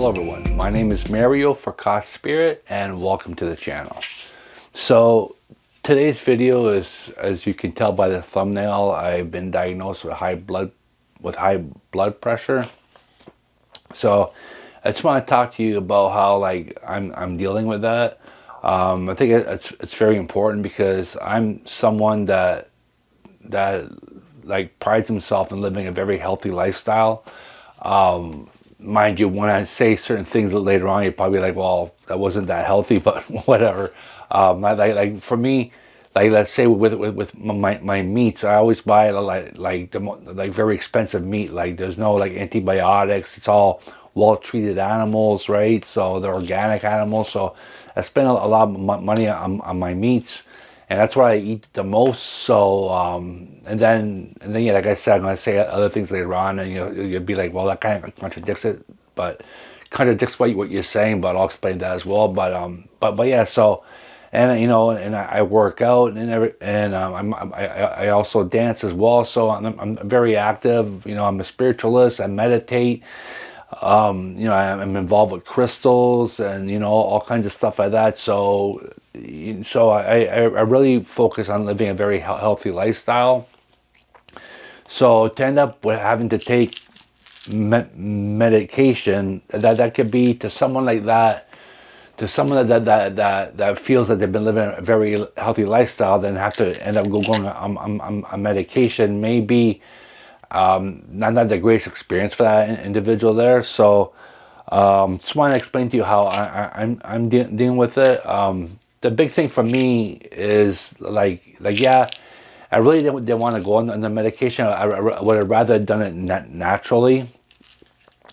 Hello everyone, my name is Mario for Cost Spirit and welcome to the channel. So today's video is, as you can tell by the thumbnail, I've been diagnosed with high blood pressure. So I just want to talk to you about how I'm dealing with that. I think it's very important because I'm someone that prides himself in living a very healthy lifestyle. Mind you, when I say certain things later on, you're probably like, well, that wasn't that healthy, but whatever. For me, let's say with my meats, I always buy very expensive meat. Like there's no like antibiotics. It's all well treated animals, right? So they're organic animals. So I spend a lot of money on my meats, and that's what I eat the most. So and then yeah, like I said, I'm gonna say other things later on, and you'll be like, well, that kind of contradicts it, but contradicts what you're saying. But I'll explain that as well. But yeah, so. And and I work out I also dance as well. So I'm very active. I'm a spiritualist. I meditate. I'm involved with crystals and all kinds of stuff like that. So I really focus on living a very healthy lifestyle. So to end up with having to take medication, that could be to someone like that, to someone that feels that they've been living a very healthy lifestyle, then have to end up going on medication, maybe not the greatest experience for that individual there. So just want to explain to you how I'm dealing with it. The big thing for me is yeah, I really didn't want to go on the medication. I would have rather done it naturally.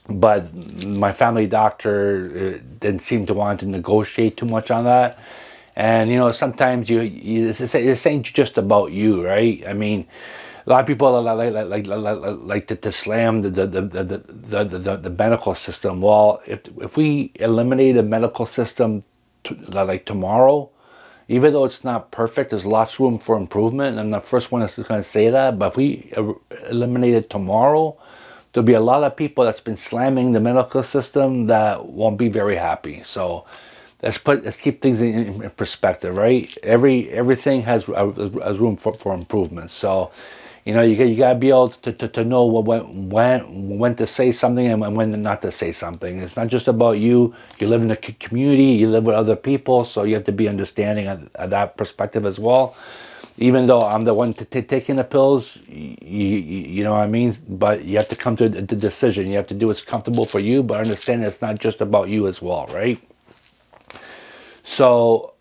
But my family doctor didn't seem to want to negotiate too much on that. And sometimes this ain't just about you, right? I mean, a lot of people like to slam the medical system. Well, if we eliminate the medical system tomorrow, even though it's not perfect, there's lots of room for improvement. And I'm the first one that's going to say that. But if we eliminate it tomorrow, there'll be a lot of people that's been slamming the medical system that won't be very happy. So let's keep things in perspective, right? Everything has room for improvement. So you gotta be able to know when to say something and when not to say something. It's not just about you. You live in a community. You live with other people, so you have to be understanding of that perspective as well. Even though I'm the one taking the pills, you know what I mean? But you have to come to the decision. You have to do what's comfortable for you, but understand it's not just about you as well, right? So,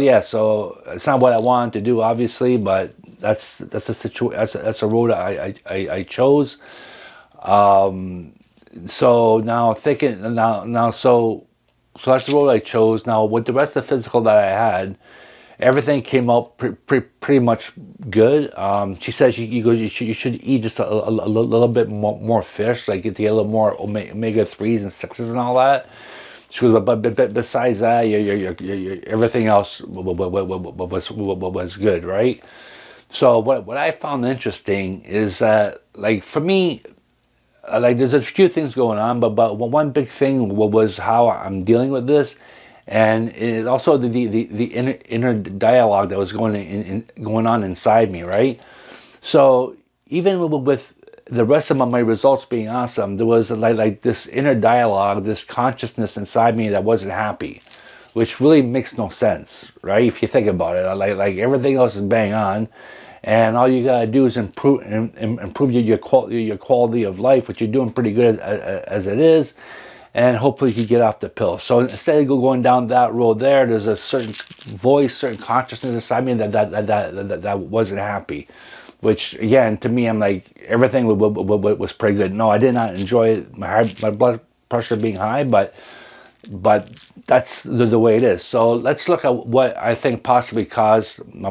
yeah. So it's not what I wanted to do, obviously, but that's a that's a road I chose. So now thinking so that's the road I chose. Now with the rest of the physical that I had, everything came out pretty much good. She says you should eat just a little bit more fish, like get a little more omega-3s and 6s and all that. She goes, but besides that, your everything else was good, right? So what I found interesting is that, like, for me, there's a few things going on, but one big thing was how I'm dealing with this, and it also the inner dialogue that was going on inside me, right? So even with the rest of my results being awesome, there was like this inner dialogue, this consciousness inside me that wasn't happy, which really makes no sense, right? If you think about it, like everything else is bang on, and all you gotta do is improve your quality of life, which you're doing pretty good as it is, and hopefully you get off the pill. So instead of going down that road, there's a certain voice, certain consciousness inside me that wasn't happy. Which again, to me, I'm like, everything was pretty good. No, I did not enjoy my blood pressure being high, but that's the way it is. So let's look at what I think possibly caused my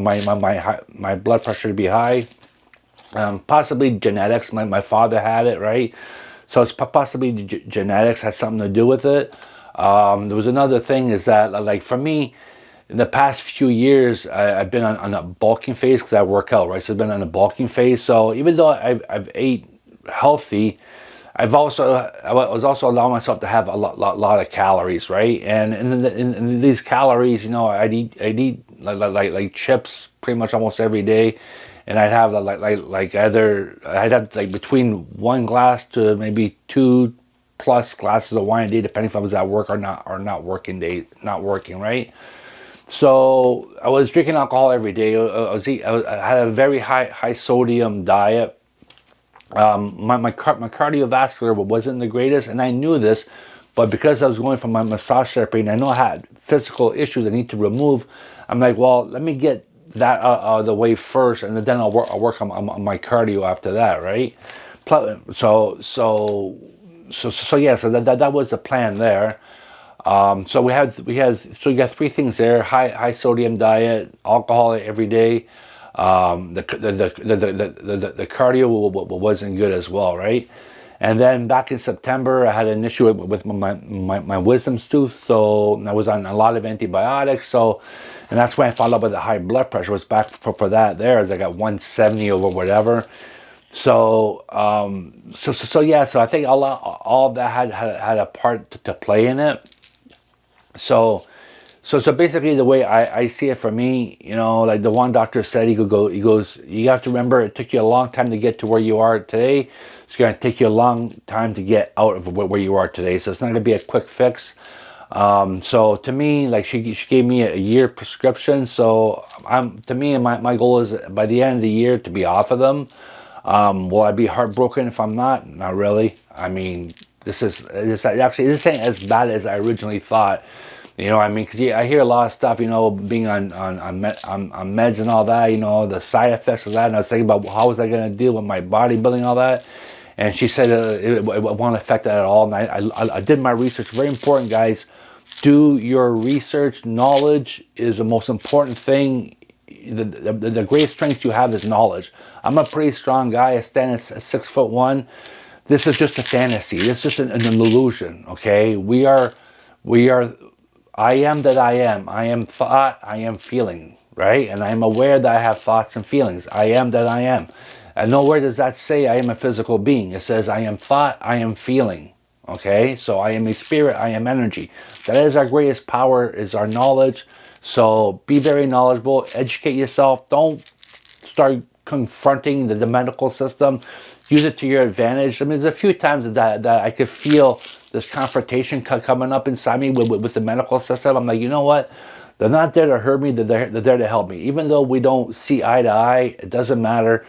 blood pressure to be high. Possibly genetics. My father had it, right? So it's possibly genetics has something to do with it. There was another thing is that, like, for me, in the past few years, I've been on a bulking phase because I work out, right? So I've been on a bulking phase. So even though I've ate healthy, I was also allowing myself to have a lot of calories, right? And in these calories, I'd eat like chips pretty much almost every day, and I'd have like either I'd have like between one glass to maybe two plus glasses of wine a day, depending if I was at work or not working, right? So I was drinking alcohol every day. I had a very high sodium diet. My cardiovascular wasn't the greatest, and I knew this, but because I was going for my massage therapy and I know I had physical issues I need to remove, I'm like, well, let me get that out of the way first, and then I'll work on my cardio after that, right? So yeah, so that was the plan there. So you got three things there: high sodium diet, alcohol every day. The cardio wasn't good as well, right? And then back in September, I had an issue with my wisdom tooth, so I was on a lot of antibiotics. So, and that's when I found out about the high blood pressure. Was back for that there, as I got 170 over whatever. So yeah, so I think all of that had a part to play in it. So so basically, the way I see it for me, like the one doctor said, he goes, you have to remember it took you a long time to get to where you are today. It's going to take you a long time to get out of where you are today. So it's not going to be a quick fix. So to me, like she gave me a year prescription. So to me, my goal is by the end of the year to be off of them. Will I be heartbroken if I'm not? Not really. I mean, this ain't as bad as I originally thought. You know what I mean? Because I hear a lot of stuff, being on meds and all that, the side effects of that. And I was thinking about how was I going to deal with my bodybuilding and all that. And she said it won't affect that at all. And I did my research. Very important, guys. Do your research. Knowledge is the most important thing. The greatest strength you have is knowledge. I'm a pretty strong guy. I stand at 6'1". This is just a fantasy. It's just an illusion. Okay, we are. I am that I am. I am thought. I am feeling. Right, and I am aware that I have thoughts and feelings. I am that I am. And nowhere does that say I am a physical being. It says I am thought. I am feeling. Okay, so I am a spirit. I am energy. That is our greatest power. Is our knowledge. So be very knowledgeable. Educate yourself. Don't start confronting the medical system. Use it to your advantage. I mean, there's a few times that I could feel this confrontation coming up inside me with the medical system. I'm like, you know what? They're not there to hurt me. They're there to help me. Even though we don't see eye to eye, it doesn't matter.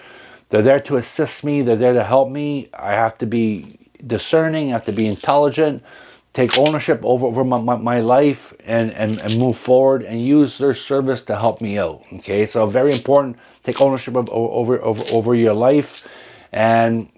They're there to assist me. They're there to help me. I have to be discerning. I have to be intelligent. Take ownership over my life and move forward and use their service to help me out. Okay, so very important. Take ownership over your life, and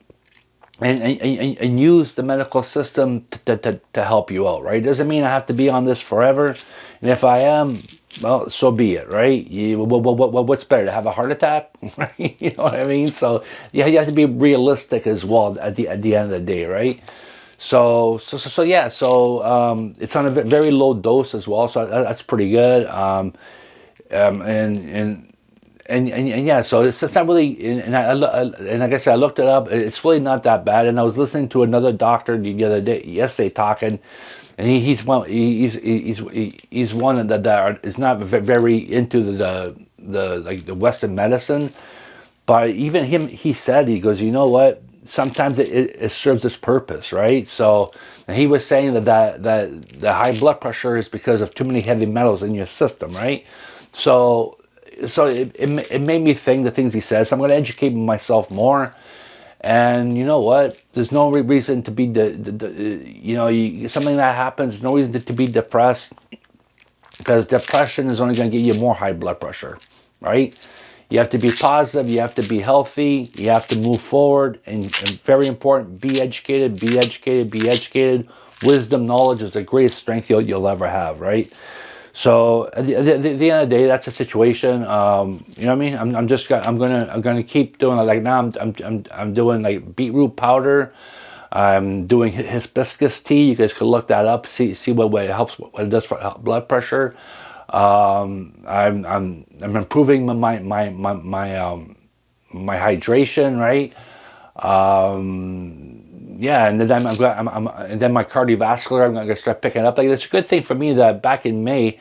use the medical system to help you out. Right? Doesn't mean I have to be on this forever, and if I am, well, so be it. Right? What's better, to have a heart attack? Right? You know what I mean? So yeah, you have to be realistic as well at the end of the day. Right? So yeah. So it's on a very low dose as well. So that's pretty good. And yeah. So it's not really. And like I said, I looked it up. It's really not that bad. And I was listening to another doctor yesterday talking, and he's one. He's one that is not very into the Western medicine. But even he said, he goes, you know what? Sometimes it serves its purpose, right? So, and he was saying that the high blood pressure is because of too many heavy metals in your system, right? So it made me think the things he says. So I'm going to educate myself more. And you know what? There's no reason to be something that happens. No reason to be depressed, because depression is only going to get you more high blood pressure, right? You have to be positive. You have to be healthy. You have to move forward. And very important, be educated, be educated, be educated. Wisdom, knowledge is the greatest strength you'll ever have, right? So at the end of the day, that's a situation. You know what I mean? I'm gonna keep doing it. Like now, I'm doing like beetroot powder. I'm doing hibiscus tea. You guys could look that up. See what it helps. What it does for blood pressure. I'm improving my hydration, right? yeah, and then and then my cardiovascular, I'm gonna start picking up. Like it's a good thing for me that back in May,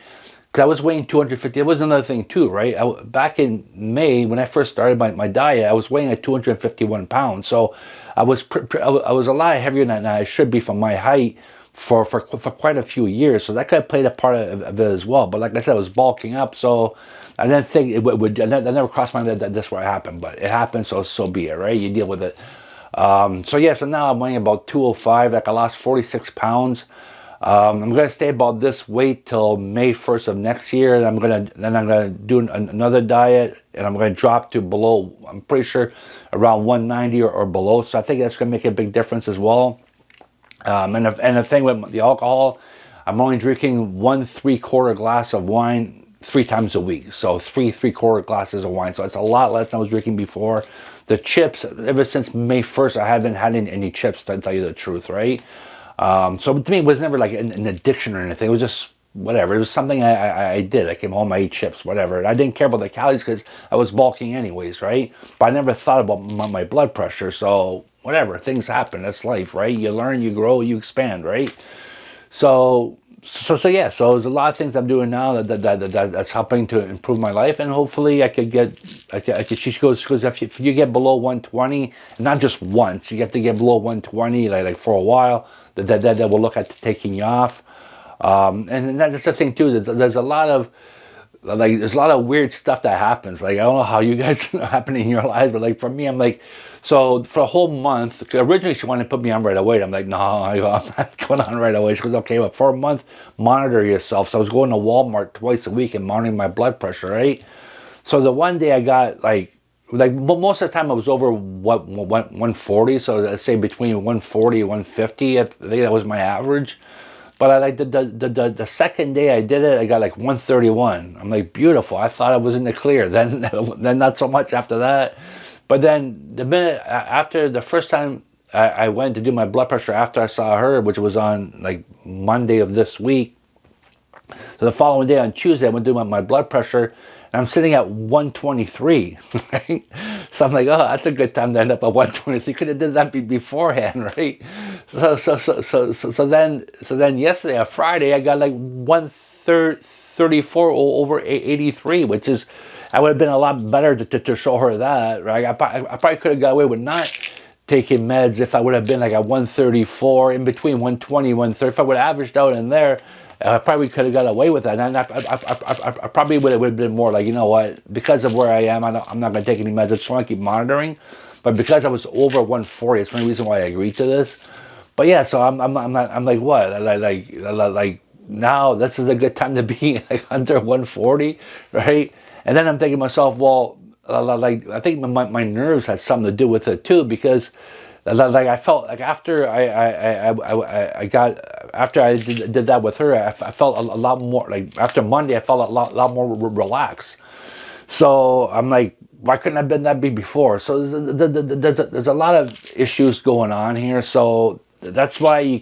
because I was weighing 250. It was another thing too, right? Back in May when I first started my diet, I was weighing at 251 pounds. So I was I was a lot heavier than I should be for my height for quite a few years. So that could have played a part of it as well. But like I said, I was bulking up, so I didn't think it would. That never crossed my mind that this would happen, but it happened. So be it, right? You deal with it. So yeah, so now I'm weighing about 205. Like I lost 46 pounds. I'm gonna stay about this weight till May 1st of next year, and I'm gonna do another diet, and I'm gonna drop to below. I'm pretty sure around 190 or below. So I think that's gonna make a big difference as well. And the thing with the alcohol, I'm only drinking 1 3/4 glass of wine 3 times a week. So 3 3/4 glasses of wine. So it's a lot less than I was drinking before. The chips, ever since May 1st, I haven't had any chips, to tell you the truth, right? So to me, it was never like an addiction or anything. It was just whatever. It was something I did. I came home, I ate chips, whatever. I didn't care about the calories because I was bulking anyways, right? But I never thought about my blood pressure. So whatever, things happen. That's life, right? You learn, you grow, you expand, right? So yeah. So there's a lot of things I'm doing now that's helping to improve my life, and hopefully I could get. She goes because if you get below 120, not just once, you have to get below 120 like for a while. That will look at taking you off. And that's the thing too. There's a lot of there's a lot of weird stuff that happens. Like I don't know how you guys happen in your lives, but like for me, I'm like, so for a whole month. Originally, she wanted to put me on right away. I'm like, no, I'm not going on right away. She goes, okay, but for a month, monitor yourself. So I was going to Walmart twice a week and monitoring my blood pressure, right? So the one day I got like most of the time I was over 140. So let's say between 140 and 150. I think that was my average. But I like the second day I did it, I got like 131. I'm like, beautiful. I thought I was in the clear. Then not so much after that. But then the minute after the first time I went to do my blood pressure after I saw her, which was on like Monday of this week. So the following day on Tuesday, I went to do my blood pressure, and I'm sitting at 123, right? So I'm like, oh, that's a good time to end up at 123. Could have did that beforehand, right? So then yesterday, on Friday, I got like 134 over 83, which is, I would have been a lot better to show her that, right? I probably could have got away with not taking meds if I would have been like at 134, in between 120, 130. If I would have averaged out in there, I probably could have got away with that. And I probably would have been more like, you know what, because of where I am, I'm not going to take any meds. I just want to keep monitoring. But because I was over 140, it's one reason why I agreed to this. But yeah, so I'm like, what? Like now, this is a good time to be like under 140, right? And then I'm thinking to myself, well, like I think my nerves had something to do with it too, because like I felt like after I got after I did that with her, I felt a lot more like after Monday I felt a lot more relaxed. So I'm like, why couldn't I have been that big before? So there's a lot of issues going on here. So that's why you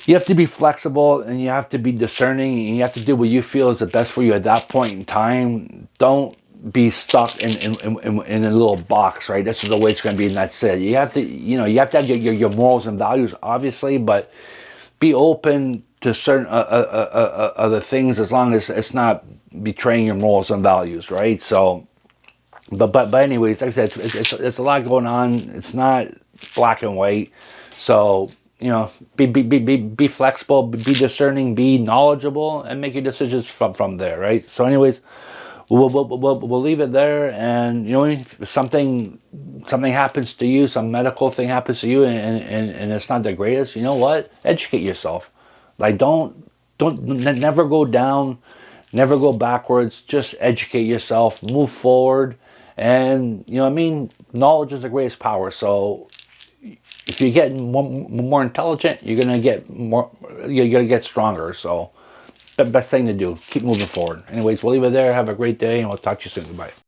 have to be flexible, and you have to be discerning, and you have to do what you feel is the best for you at that point in time. Don't be stuck in a little box, right? This is the way it's going to be, and that's it. You have to, you have to have your morals and values, obviously, but be open to certain other things as long as it's not betraying your morals and values, right? So, but anyways, like I said, it's a lot going on. It's not black and white. So, be flexible, be discerning, be knowledgeable, and make your decisions from there, right? So anyways, we'll leave it there. And if something happens to you, some medical thing happens to you, and it's not the greatest, you know what? Educate yourself. Like never go down, never go backwards. Just educate yourself, move forward, and knowledge is the greatest power. So if you get more intelligent, you're gonna get more. You're gonna get stronger. So, the best thing to do, keep moving forward. Anyways, we'll leave it there. Have a great day, and we'll talk to you soon. Goodbye.